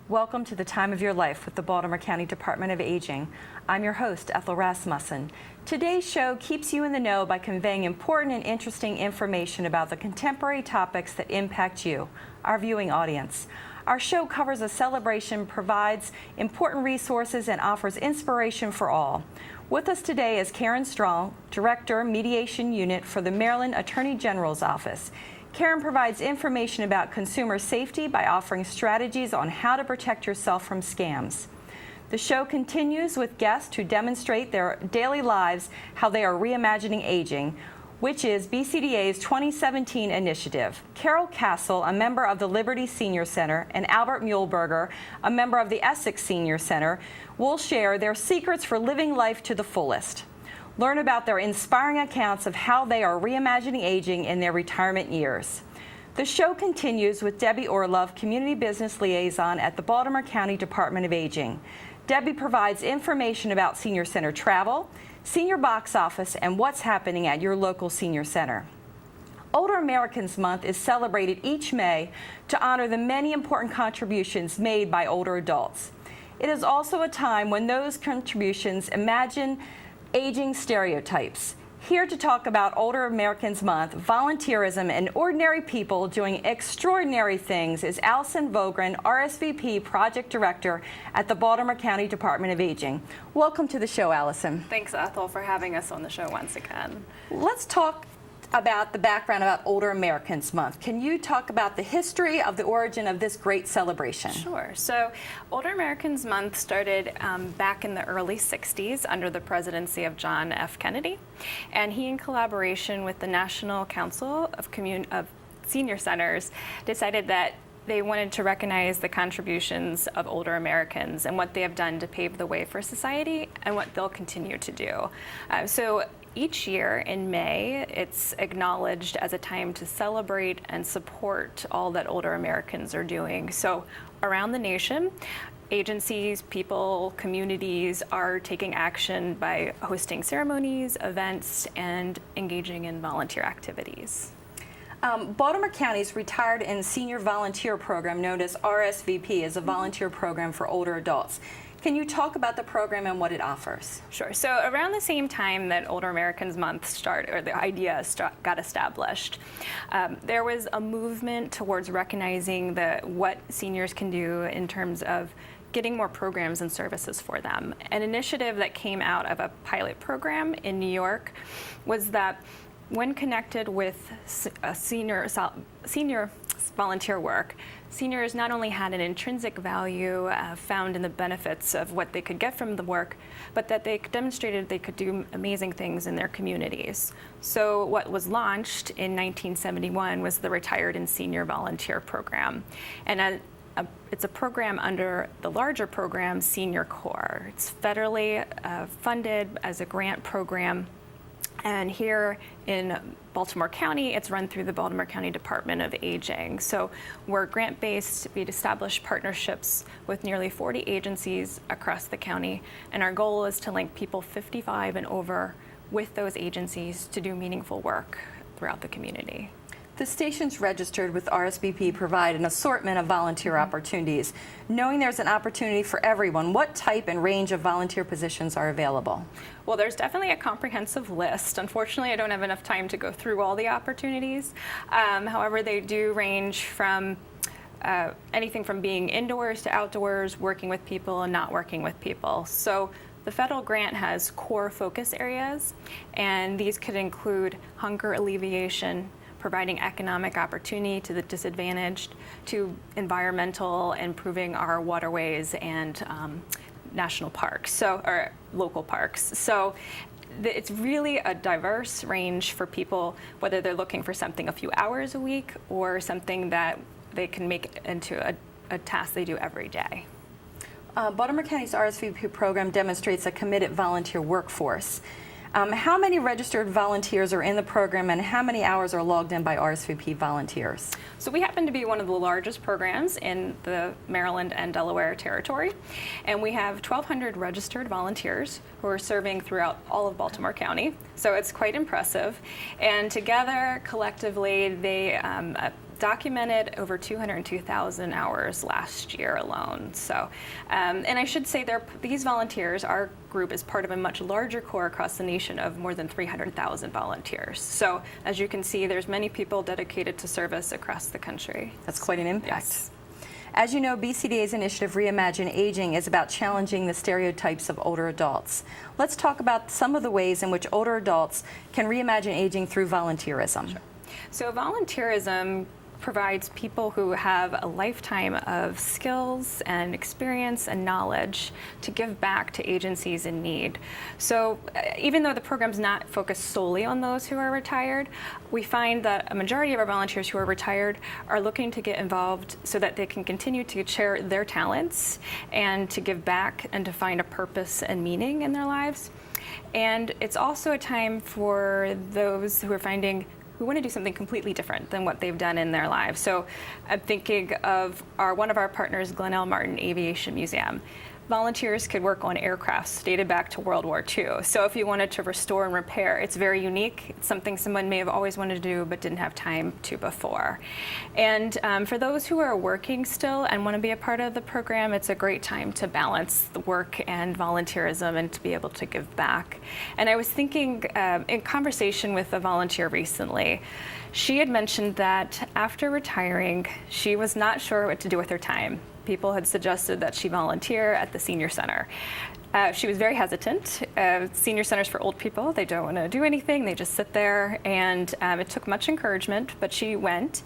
Welcome to the Time of Your Life with the Baltimore County Department of Aging. I'm your host, Ethel Rasmussen. Today's show keeps you in the know by conveying important and interesting information about the contemporary topics that impact you, our viewing audience. Our show covers a celebration, provides important resources, and offers inspiration for all. With us today is Karen Strong, Director, Mediation Unit for the Maryland Attorney General's Office. Karen provides information about consumer safety by offering strategies on how to protect yourself from scams. The show continues with guests who demonstrate their daily lives how they are reimagining aging, which is BCDA's 2017 initiative. Carol Castle, a member of the Liberty Senior Center, and Albert Muehlberger, a member of the Essex Senior Center, will share their secrets for living life to the fullest. Learn about their inspiring accounts of how they are reimagining aging in their retirement years. The show continues with Debbie Orlove, Community Business Liaison at the Baltimore County Department of Aging. Debbie provides information about senior center travel, senior box office, and what's happening at your local senior center. Older Americans Month is celebrated each May to honor the many important contributions made by older adults. It is also a time when those contributions imagine aging stereotypes. Here to talk about Older Americans Month, volunteerism, and ordinary people doing extraordinary things is Alison Vogrin, RSVP Project Director at the Baltimore County Department of Aging. Welcome to the show, Alison. Thanks, Ethel, for having us on the show once again. Let's talk about the background about Older Americans Month. Can you talk about the history of the origin of this great celebration? Sure. So Older Americans Month started back in the early 60s under the presidency of John F. Kennedy. And he, in collaboration with the National Council of Senior Centers, decided that they wanted to recognize the contributions of older Americans and what they have done to pave the way for society and what they'll continue to do. So each year in May, it's acknowledged as a time to celebrate and support all that older Americans are doing. So around the nation, agencies, people, communities are taking action by hosting ceremonies, events, and engaging in volunteer activities. Baltimore County's Retired and Senior Volunteer Program, known as RSVP, is a volunteer program for older adults. Can you talk about the program and what it offers? Sure. So around the same time that Older Americans Month started, or the idea got established, there was a movement towards recognizing what seniors can do in terms of getting more programs and services for them. An initiative that came out of a pilot program in New York was that when connected with senior volunteer work, seniors not only had an intrinsic value found in the benefits of what they could get from the work, but that they demonstrated they could do amazing things in their communities. So what was launched in 1971 was the Retired and Senior Volunteer Program. And it's a program under the larger program, Senior Corps. It's federally funded as a grant program. And here in Baltimore County, it's run through the Baltimore County Department of Aging. So we're grant-based. We've established partnerships with nearly 40 agencies across the county. And our goal is to link people 55 and over with those agencies to do meaningful work throughout the community. The stations registered with RSVP provide an assortment of volunteer opportunities. Knowing there's an opportunity for everyone, what type and range of volunteer positions are available? Well, there's definitely a comprehensive list. Unfortunately, I don't have enough time to go through all the opportunities. However, they do range from anything from being indoors to outdoors, working with people and not working with people. So the federal grant has core focus areas, and these could include hunger alleviation, providing economic opportunity to the disadvantaged, to environmental, improving our waterways and national parks, or local parks. So it's really a diverse range for people, whether they're looking for something a few hours a week or something that they can make into a task they do every day. Baltimore County's RSVP program demonstrates a committed volunteer workforce. How many registered volunteers are in the program, and how many hours are logged in by RSVP volunteers? So we happen to be one of the largest programs in the Maryland and Delaware territory, and we have 1,200 registered volunteers who are serving throughout all of Baltimore County. So it's quite impressive. And together, collectively, they documented over 202,000 hours last year alone. So, and I should say these volunteers, our group is part of a much larger corps across the nation of more than 300,000 volunteers. So as you can see, there's many people dedicated to service across the country. That's quite an impact. Yes. As you know, BCDA's initiative Reimagine Aging is about challenging the stereotypes of older adults. Let's talk about some of the ways in which older adults can reimagine aging through volunteerism. Sure. So volunteerism provides people who have a lifetime of skills and experience and knowledge to give back to agencies in need. So even though the program's not focused solely on those who are retired, we find that a majority of our volunteers who are retired are looking to get involved so that they can continue to share their talents and to give back and to find a purpose and meaning in their lives. And it's also a time for those who want to do something completely different than what they've done in their lives. So I'm thinking of one of our partners, Glenn Martin Aviation Museum. Volunteers could work on aircrafts dated back to World War II. So if you wanted to restore and repair, it's very unique. It's something someone may have always wanted to do but didn't have time to before. And for those who are working still and want to be a part of the program, it's a great time to balance the work and volunteerism and to be able to give back. And I was thinking in conversation with a volunteer recently, she had mentioned that after retiring, she was not sure what to do with her time. People had suggested that she volunteer at the senior center. She was very hesitant. Senior centers for old people, they don't want to do anything, they just sit there, and it took much encouragement, but she went.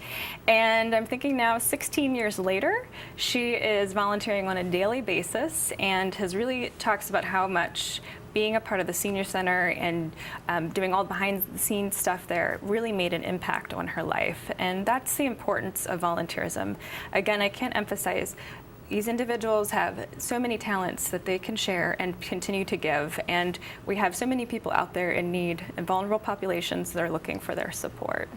And I'm thinking now, 16 years later, she is volunteering on a daily basis and has really talks about how much being a part of the senior center and doing all behind-the-scenes stuff there really made an impact on her life. And that's the importance of volunteerism. Again, I can't emphasize, these individuals have so many talents that they can share and continue to give. And we have so many people out there in need and vulnerable populations that are looking for their support.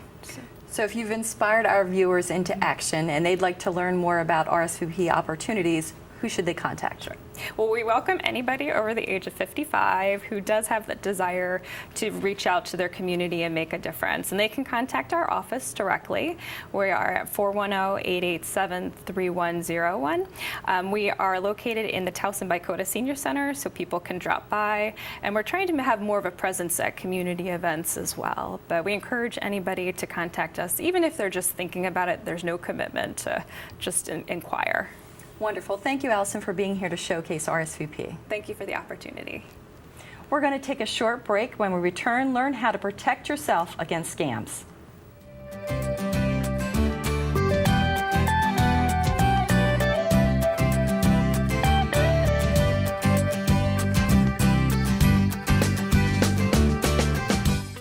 So if you've inspired our viewers into action and they'd like to learn more about RSVP opportunities, who should they contact? Sure. Well, we welcome anybody over the age of 55 who does have the desire to reach out to their community and make a difference. And they can contact our office directly. We are at 410-887-3101. We are located in the Towson-Bicota Senior Center, so people can drop by. And we're trying to have more of a presence at community events as well. But we encourage anybody to contact us. Even if they're just thinking about it, there's no commitment to just inquire. Wonderful. Thank you, Alison, for being here to showcase RSVP. Thank you for the opportunity. We're going to take a short break. When we return, learn how to protect yourself against scams.